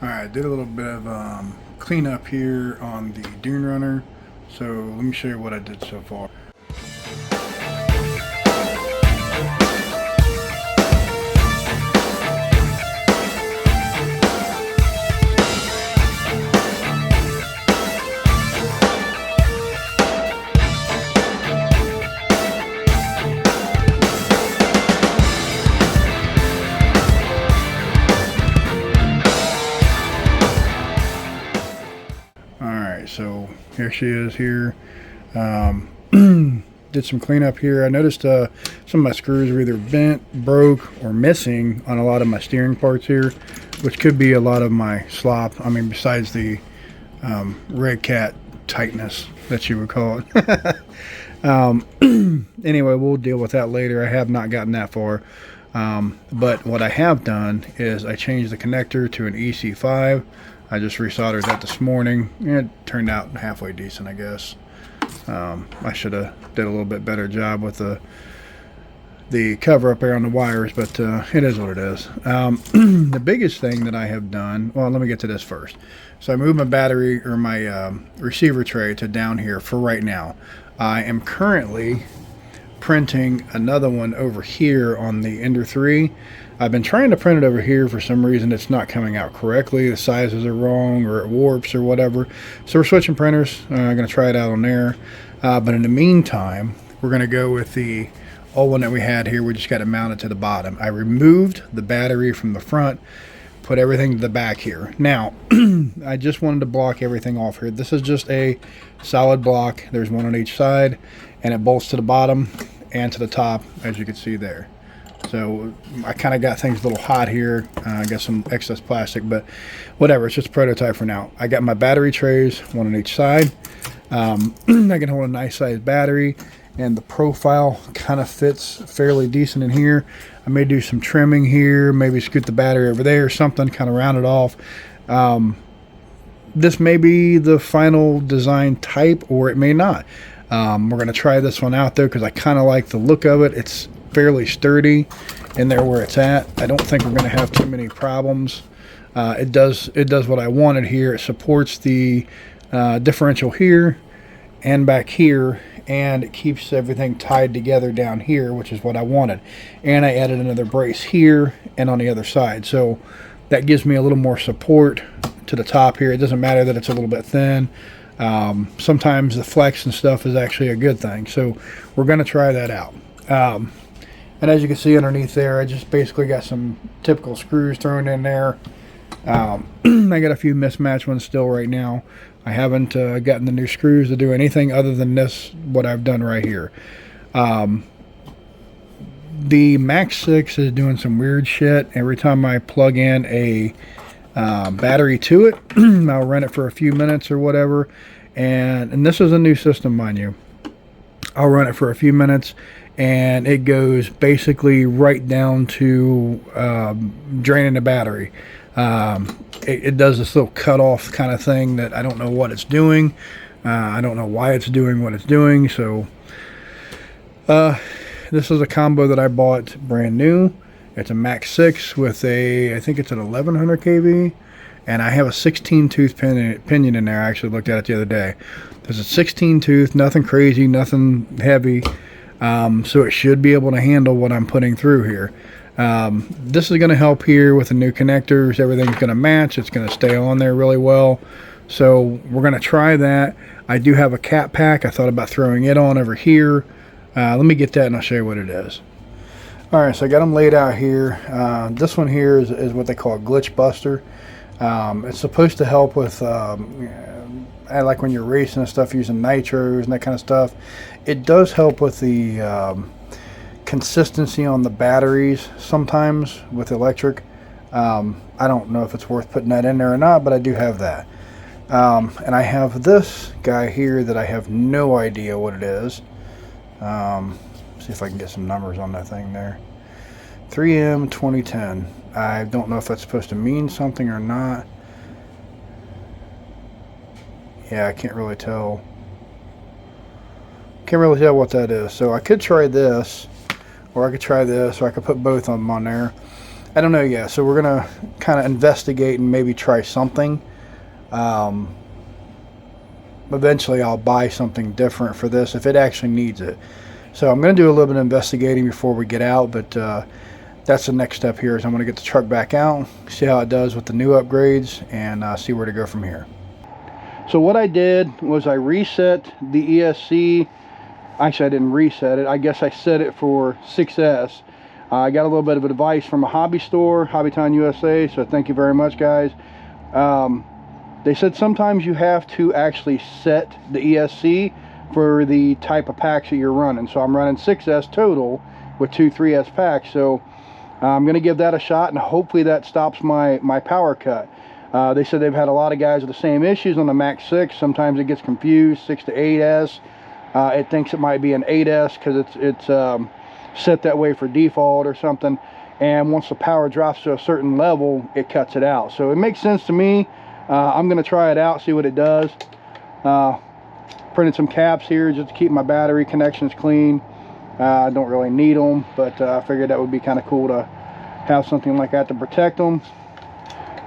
Alright, did a little bit of cleanup here on the Dunerunner. So let me show you what I did so far. Alright, so here she is here. Did some cleanup here. I noticed some of my screws are either bent, broke, or missing on a lot of my steering parts here, which could be a lot of my slop. I mean, besides the red cat tightness that you would call it. Anyway, we'll deal with that later. I have not gotten that far. But what I have done is I changed the connector to an EC5. I just resoldered that this morning. It turned out halfway decent, I guess. I should have did a little bit better job with the cover up there on the wires, but it is what it is. The biggest thing that I have done, well, let me get to this first. So I moved my battery or my receiver tray to down here for right now. I am currently printing another one over here on the Ender 3. I've been trying to print it over here. For some reason it's not coming out correctly. The sizes are wrong, or it warps or whatever. So we're switching printers. I'm going to try it out on there. But in the meantime, we're going to go with the old one that we had here. We just got it mounted to the bottom. I removed the battery from the front, put everything to the back here. Now, I just wanted to block everything off here. This is just a solid block. There's one on each side, and it bolts to the bottom and to the top, as you can see there. So I kind of got things a little hot here. I got some excess plastic, but whatever. It's just a prototype for now. I got my battery trays, one on each side. I can hold a nice sized battery, and the profile kind of fits fairly decent in here. I may do some trimming here, maybe scoot the battery over there or something, kind of round it off. This may be the final design type, or it may not. We're going to try this one out though, because I kind of like the look of it. It's fairly sturdy in there where it's at. I don't think we're going to have too many problems. It does what I wanted here. It supports the differential here and back here, and it keeps everything tied together down here, which is what I wanted. And I added another brace here and on the other side, so that gives me a little more support to the top here. It doesn't matter that it's a little bit thin. Sometimes the flex and stuff is actually a good thing, so we're going to try that out. And as you can see underneath there, I just basically got some typical screws thrown in there. I got a few mismatched ones still right now. I haven't gotten the new screws to do anything other than this, what I've done right here. The Max 6 is doing some weird shit. Every time I plug in a battery to it, I'll run it for a few minutes or whatever. And this is a new system, mind you. I'll run it for a few minutes, and it goes basically right down to draining the battery. It does this little cut off kind of thing that I don't know what it's doing. I don't know why it's doing what it's doing. So this is a combo that I bought brand new. It's a Max 6 with a, I think it's an 1100 kV, and I have a 16 tooth pinion in there. I actually looked at it the other day. There's a 16 tooth, nothing crazy, nothing heavy. So it should be able to handle what I'm putting through here. This is going to help here with the new connectors. Everything's going to match. It's going to stay on there really well. So we're going to try that. I do have a cap pack. I thought about throwing it on over here. Let me get that and I'll show you what it is. Alright, so I got them laid out here. This one here is what they call a glitch buster. It's supposed to help with like when you're racing and stuff, using nitros and that kind of stuff. It does help with the consistency on the batteries sometimes with electric. I don't know if it's worth putting that in there or not, but I do have that. And I have this guy here that I have no idea what it is. See if I can get some numbers on that thing there. 3M 2010. I don't know if that's supposed to mean something or not. Yeah, I can't really tell. Can't really tell what that is. So I could try this, or I could try this, or I could put both of them on there. I don't know yet. So we're gonna kind of investigate and maybe try something. Eventually I'll buy something different for this if it actually needs it. So I'm going to do a little bit of investigating before we get out, but that's the next step here is I'm going to get the truck back out, see how it does with the new upgrades, and see where to go from here. So what I did was I reset the ESC. Actually, I didn't reset it. I guess I set it for 6S. I got a little bit of advice from a hobby store, Hobbytown USA, so thank you very much, guys. They said sometimes you have to actually set the ESC for the type of packs that you're running. So I'm running 6S total with two 3S packs. So I'm going to give that a shot, and hopefully that stops my power cut. They said they've had a lot of guys with the same issues on the Max 6. Sometimes it gets confused, 6 to 8S. It thinks it might be an 8S because it's set that way for default or something. And once the power drops to a certain level, it cuts it out. So it makes sense to me. I'm going to try it out, see what it does. Printed some caps here just to keep my battery connections clean. I don't really need them, but I figured that would be kind of cool to have something like that to protect them.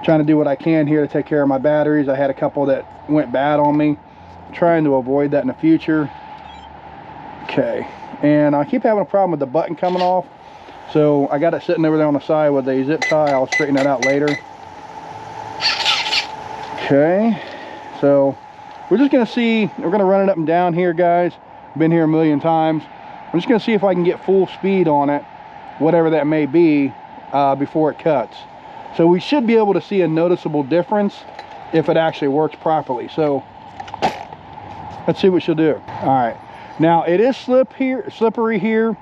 Trying to do what I can here to take care of my batteries. I had a couple that went bad on me. Trying to avoid that in the future. Okay, and I keep having a problem with the button coming off. So I got it sitting over there on the side with a zip tie. I'll straighten that out later. Okay, so we're just gonna see, we're gonna run it up and down here, guys. Been here a million times. I'm just gonna see if I can get full speed on it, whatever that may be, before it cuts. So we should be able to see a noticeable difference if it actually works properly. So let's see what she'll do. All right, now it is slippery here.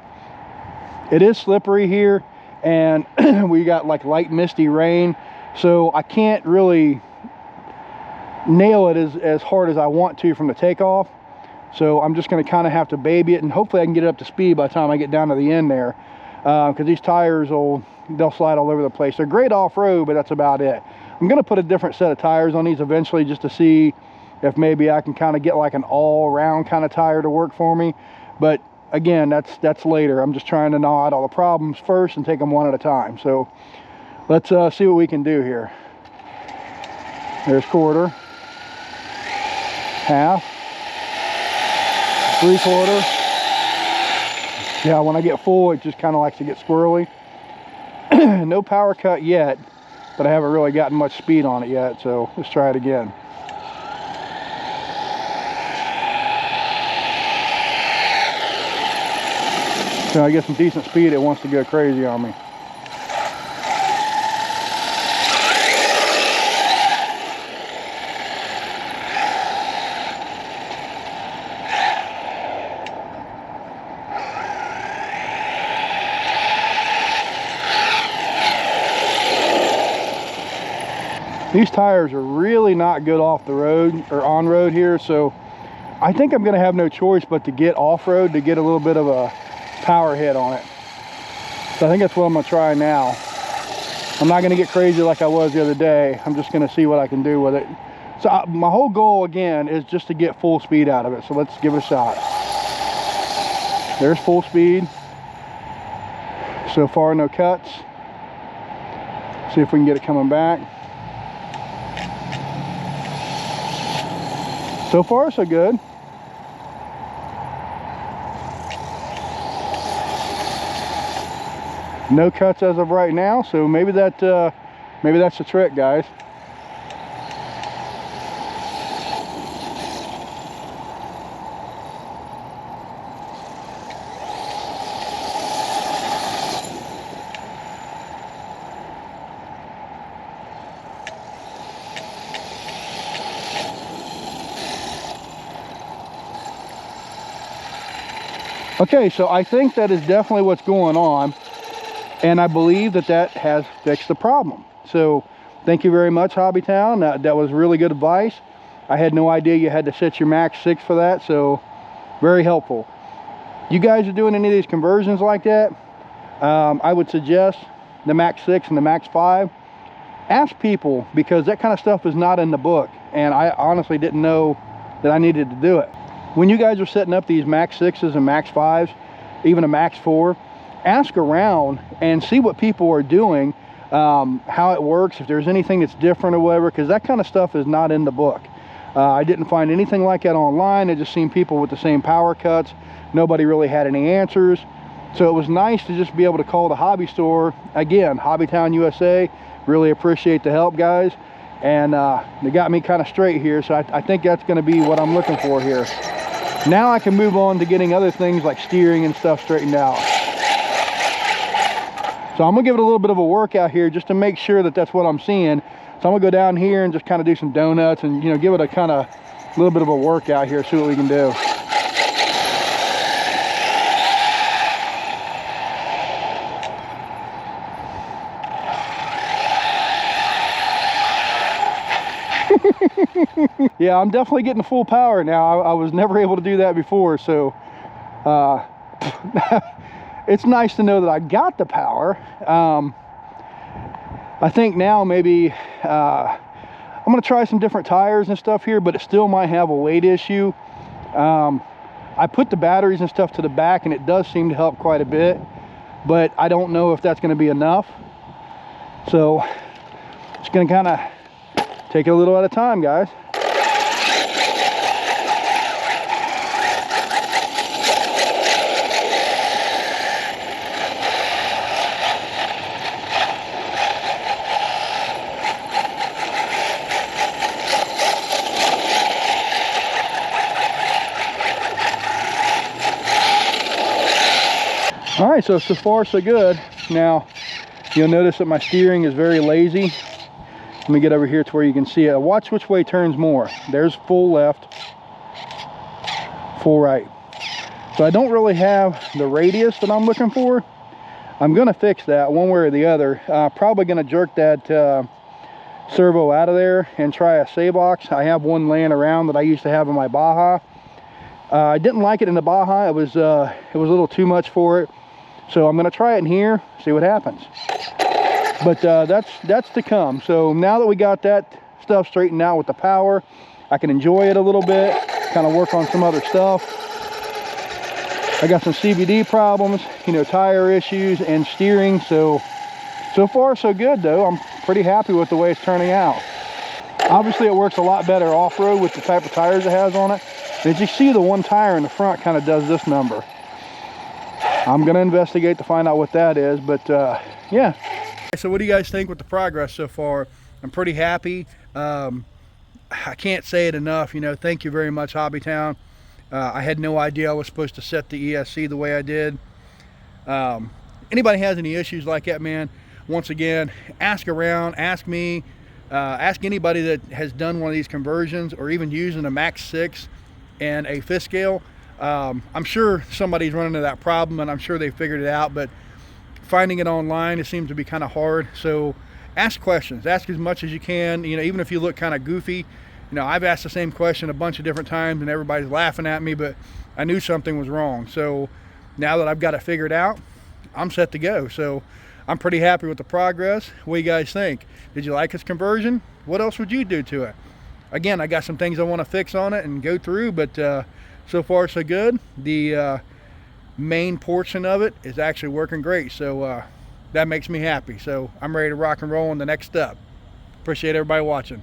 It is slippery here, and we got like light misty rain, so I can't really nail it as hard as I want to from the takeoff. So I'm just going to kind of have to baby it, and hopefully I can get it up to speed by the time I get down to the end there, because these tires they'll slide all over the place. They're great off-road, but that's about it. I'm going to put a different set of tires on these eventually just to see if maybe I can kind of get like an all-around kind of tire to work for me. But again, that's later. I'm just trying to gnaw out all the problems first and take them one at a time. So let's see what we can do here. There's quarter, half, 3/4. Yeah, when I get full, it just kind of likes to get squirrely. No power cut yet, but I haven't really gotten much speed on it yet, so let's try it again. So I get some decent speed, it wants to go crazy on me. These tires are really not good off the road or on road here, so I think I'm going to have no choice but to get off road to get a little bit of a power hit on it. So I think that's what I'm going to try now. I'm not going to get crazy like I was the other day. I'm just going to see what I can do with it. So my whole goal again is just to get full speed out of it. So let's give it a shot. There's full speed. So far no cuts. See if we can get it coming back. So far, so good. No cuts as of right now, so maybe that's the trick, guys. Okay, so I think that is definitely what's going on, and I believe that has fixed the problem. So thank you very much, Hobbytown. That was really good advice. I had no idea you had to set your Max 6 for that, so very helpful. You guys are doing any of these conversions like that, I would suggest the Max 6 and the Max 5. Ask people, because that kind of stuff is not in the book, and I honestly didn't know that I needed to do it. When you guys are setting up these Max 6s and Max 5s, even a Max 4, ask around and see what people are doing. how it works, if there's anything that's different or whatever, because that kind of stuff is not in the book. I didn't find anything like that online. I just seen people with the same power cuts. Nobody really had any answers. So it was nice to just be able to call the hobby store. Again, Hobbytown USA. Really appreciate the help, guys. And they got me kind of straight here. So I think that's going to be what I'm looking for here. Now I can move on to getting other things like steering and stuff straightened out. So I'm going to give it a little bit of a workout here just to make sure that that's what I'm seeing. So I'm going to go down here and just kind of do some donuts and, you know, give it a kind of little bit of a workout here, see what we can do. Yeah, I'm definitely getting full power now. I was never able to do that before, so it's nice to know that I got the power. I think now maybe I'm going to try some different tires and stuff here, but it still might have a weight issue. I put the batteries and stuff to the back, and it does seem to help quite a bit, but I don't know if that's going to be enough. So just going to kind of take it a little at a time, guys. All right, so far so good. Now you'll notice that my steering is very lazy. Let me get over here to where you can see it. Watch which way turns more. There's full left, full right. So I don't really have the radius that I'm looking for. I'm gonna fix that one way or the other. Probably gonna jerk that servo out of there and try a Sabox. I have one laying around that I used to have in my Baja. I didn't like it in the Baja. It was a little too much for it. So I'm gonna try it in here, see what happens. But that's to come. So now that we got that stuff straightened out with the power, I can enjoy it a little bit, kind of work on some other stuff. I got some CVD problems, you know, tire issues and steering. So far so good though. I'm pretty happy with the way it's turning out. Obviously it works a lot better off-road with the type of tires it has on it. And as you see, the one tire in the front kind of does this number. I'm going to investigate to find out what that is, but yeah. So what do you guys think with the progress so far? I'm pretty happy. I can't say it enough, you know, thank you very much, Hobbytown. I had no idea I was supposed to set the ESC the way I did. Anybody has any issues like that, man, once again, ask around, ask me, ask anybody that has done one of these conversions or even using a Max 6 and a fifth scale. I'm sure somebody's running into that problem, and I'm sure they figured it out, but finding it online, it seems to be kind of hard. So ask questions, ask as much as you can, you know, even if you look kind of goofy. You know, I've asked the same question a bunch of different times and everybody's laughing at me, but I knew something was wrong. So now that I've got it figured out, I'm set to go. So I'm pretty happy with the progress. What do you guys think? Did you like this conversion? What else would you do to it? Again, I got some things I want to fix on it and go through, but so far so good. The main portion of it is actually working great, so that makes me happy. So I'm ready to rock and roll on the next step. Appreciate everybody watching.